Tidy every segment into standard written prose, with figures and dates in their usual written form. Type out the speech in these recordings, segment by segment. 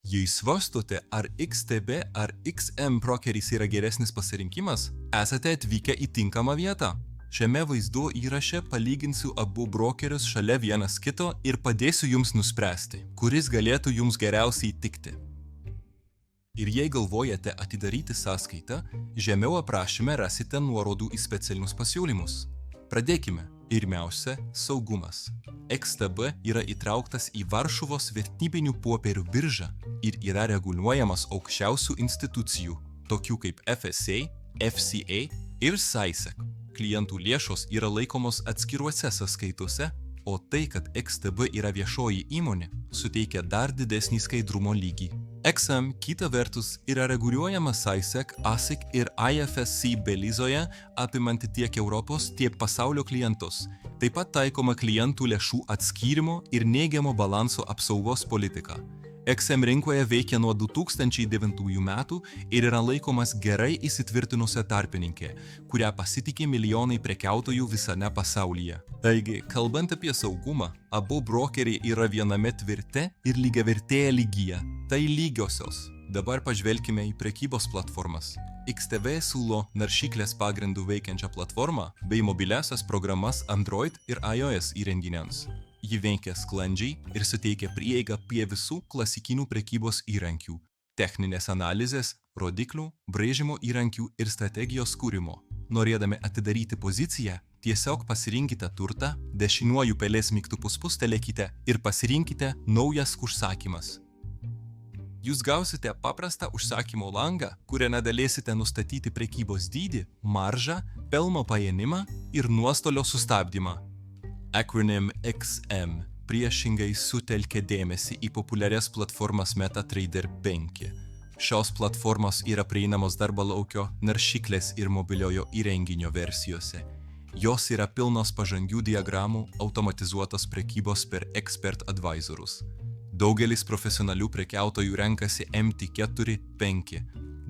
Jei svarstote, ar XTB ar XM brokeris yra geresnis pasirinkimas, esate atvykę į tinkamą vietą. Šiame vaizdo įraše palyginsiu abu brokerius šalia vienas kito ir padėsiu jums nuspręsti, kuris galėtų jums geriausiai tikti. Ir jei galvojate atidaryti sąskaitą, žemiau aprašyme rasite nuorodų į specialinius pasiūlymus. Pradėkime. Pirmiausia, saugumas. XTB yra įtrauktas į Varšuvos vertybinių popierių biržą ir yra reguliuojamas aukščiausių institucijų, tokių kaip FSA, FCA ir SAISEC. Klientų lėšos yra laikomos atskiruose sąskaitose, o tai, kad XTB yra viešoji įmonė, suteikia dar didesnį skaidrumo lygį. XM, kita vertus, yra reguliuojama SAISEC, ASIC ir IFSC Belizoje, apimanti tiek Europos, tiek pasaulio klientus. Taip pat taikoma klientų lėšų atskyrimo ir neigiamo balanso apsaugos politika. XM rinkoje veikia nuo 2009 metų ir yra laikomas gerai įsitvirtinusią tarpininkę, kurią pasitikė milijonai prekiautojų visame pasaulyje. Taigi, kalbant apie saugumą, abu brokeriai yra viename tvirte ir lygiavertėje lygyje. Tai lygiosios. Dabar pažvelkime į prekybos platformas. XTB siūlo naršyklės pagrindų veikiančią platformą bei mobiliasias programas Android ir iOS įrenginiams. Ji veikia sklandžiai ir suteikia prieigą prie visų klasikinių prekybos įrankių, techninės analizės, rodiklių, brėžimo įrankių ir strategijos kūrimo. Norėdami atidaryti poziciją, tiesiog pasirinkite turtą, dešiniuoju pelės mygtuku spustelėkite ir pasirinkite naujas užsakymas. Jūs gausite paprastą užsakymo langą, kuriame galėsite nustatyti prekybos dydį, maržą, pelno paėmimą ir nuostolio sustabdymą. Acronym XM priešingai sutelkia dėmesį į populiarias platformas MetaTrader 5. Šios platformos yra prieinamos darbo laukio, naršyklės ir mobiliojo įrenginio versijose. Jos yra pilnos pažangių diagramų, automatizuotos prekybos per Expert Advisorus. Daugelis profesionalių prekiautojų renkasi MT4-5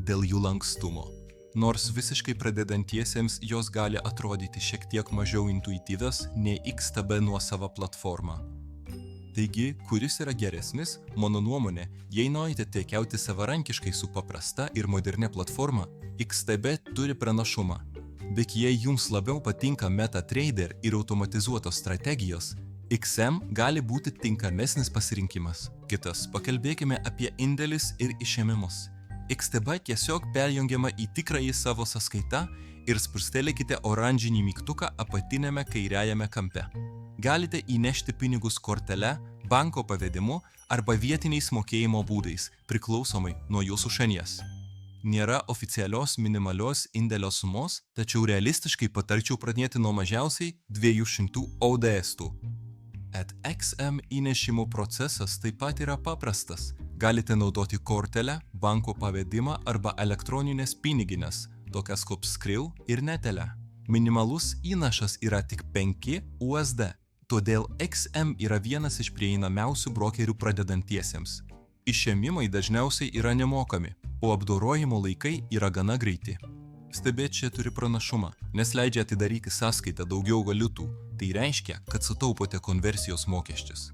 dėl jų lankstumo. Nors visiškai pradedantiesiems jos gali atrodyti šiek tiek mažiau intuityvios nei XTB nuosava platforma. Taigi, kuris yra geresnis, mano nuomonė, jei norite prekiauti savarankiškai su paprasta ir modernia platforma, XTB turi pranašumą. Bet jei jums labiau patinka MetaTrader ir automatizuotos strategijos, XM gali būti tinkamesnis pasirinkimas. Kitas, pakalbėkime apie indėlius ir išėmimus. XTB tiesiog perjungiama į tikrąjį savo sąskaitą ir spustelėkite oranžinį mygtuką apatinėme kairiajame kampe. Galite įnešti pinigus kortele, banko pavedimu arba vietiniais mokėjimo būdais, priklausomai nuo jūsų šalies. Nėra oficialios minimalios indėlio sumos, tačiau realistiškai patarčiau pradėti nuo mažiausiai 200 ODS-tų. XM įnešimo procesas taip pat yra paprastas. Galite naudoti kortelę, banko pavedimą arba elektroninės piniginės, tokias kaip Skrill ir Netelė. Minimalus įnašas yra tik 5 USD, todėl XM yra vienas iš prieinamiausių brokerių pradedantiesiems. Išėmimai dažniausiai yra nemokami, o apdorojimo laikai yra gana greiti. Stebėt čia turi pranašumą, nes leidžia atidaryti sąskaitą daugiau valiutų. Tai reiškia, kad sutaupote konversijos mokesčius.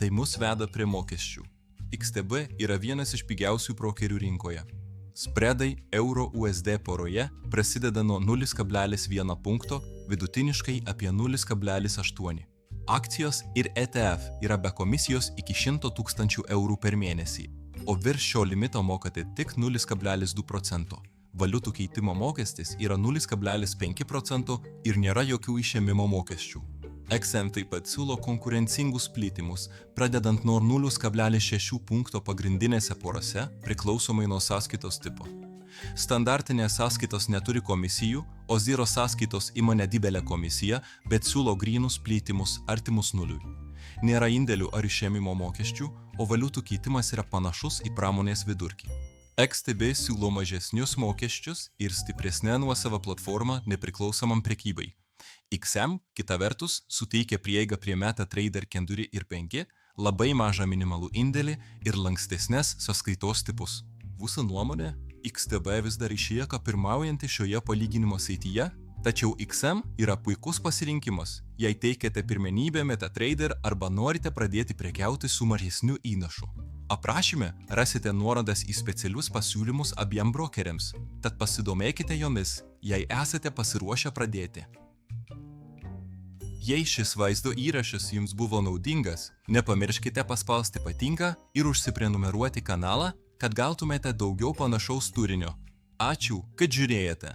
Tai mus veda prie mokesčių. XTB yra vienas iš pigiausių brokerių rinkoje. Spredai euro-USD poroje prasideda nuo 0,1 punkto, vidutiniškai apie 0,8. Akcijos ir ETF yra be komisijos iki 100 000 eurų per mėnesį, o virš šio limito mokate tik 0,2%. Valiutų keitimo mokestis yra 0,5% ir nėra jokių išėmimo mokesčių. XM taip pat siūlo konkurencingus plėtimus, pradedant nuo 0,6 punkto pagrindinėse porose, priklausomai nuo sąskaitos tipo. Standartinės sąskaitos neturi komisijų, o zero sąskaitos ima nedidelę komisiją, bet siūlo grynus plėtimus artimus nuliui. Nėra indėlių ar išėmimo mokesčių, o valiutų keitimas yra panašus į pramonės vidurkį. XTB siūlo mažesnius mokesčius ir stipresnę nuosavą platformą nepriklausomam prekybai. XM, kita vertus, suteikia prieigą prie MetaTrader 4 ir 5, labai mažą minimalų indėlį ir lankstesnės sąskaitos tipus. Jūsų nuomonė, XTB vis dar išlieka pirmaujanti šioje palyginimo srityje, tačiau XM yra puikus pasirinkimas, jei teikiate pirmenybę MetaTrader arba norite pradėti prekiauti su mažesniu įnašu. Aprašyme rasite nuorodas į specialius pasiūlymus abiem brokeriams, tad pasidomėkite jomis, jei esate pasiruošę pradėti. Jei šis vaizdo įrašas jums buvo naudingas, nepamirškite paspausti patinka ir užsiprenumeruoti kanalą, kad gautumėte daugiau panašaus turinio. Ačiū, kad žiūrėjote.